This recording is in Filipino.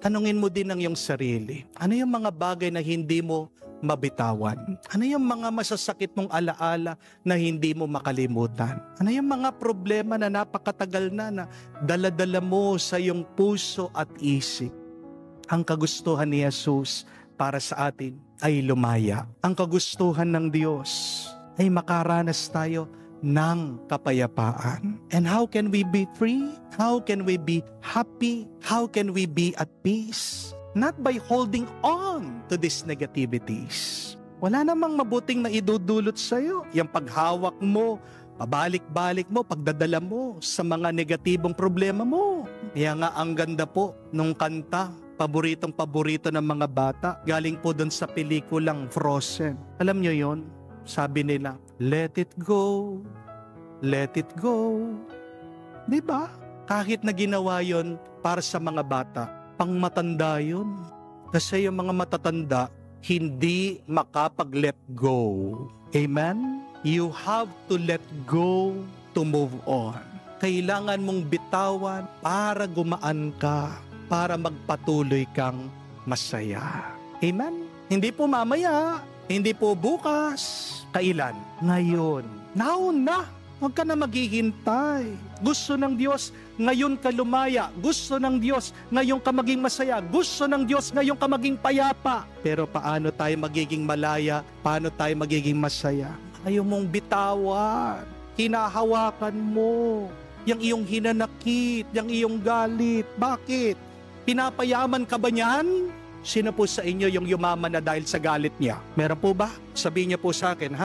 Tanungin mo din ang iyong sarili. Ano yung mga bagay na hindi mo mabitawan? Ano yung mga masasakit mong alaala na hindi mo makalimutan? Ano yung mga problema na napakatagal na dala-dala mo sa iyong puso at isip? Ang kagustuhan ni Jesus para sa atin ay lumaya. Ang kagustuhan ng Diyos ay makaranas tayo ng kapayapaan. And how can we be free? How can we be happy? How can we be at peace? Not by holding on to these negativities. Wala namang mabuting na idudulot sa'yo. Yung paghawak mo, pabalik-balik mo, pagdadala mo sa mga negatibong problema mo. Kaya nga ang ganda po nung kanta, paboritong-paborito ng mga bata, galing po dun sa pelikulang Frozen. Alam nyo yon? Sabi nila, let it go, let it go. Diba? Kahit na ginawa yon para sa mga bata, pang matanda yun. Kasi yung mga matatanda, hindi makapag-let go. Amen? You have to let go to move on. Kailangan mong bitawan para gumaan ka, para magpatuloy kang masaya. Amen? Hindi po mamaya, hindi po bukas. Kailan? Ngayon. Now na! Huwag ka na maghihintay. Gusto ng Diyos, ngayon ka lumaya. Gusto ng Diyos, ngayon ka maging masaya. Gusto ng Diyos, ngayon ka maging payapa. Pero paano tayo magiging malaya? Paano tayo magiging masaya? Ayaw mong bitawan. Hinahawakan mo. Yang iyong hinanakit, yang iyong galit. Bakit? Pinapayaman ka ba niyan? Sino po sa inyo yung yumaman na dahil sa galit niya? Meron po ba? Sabihin niyo po sa akin, ha?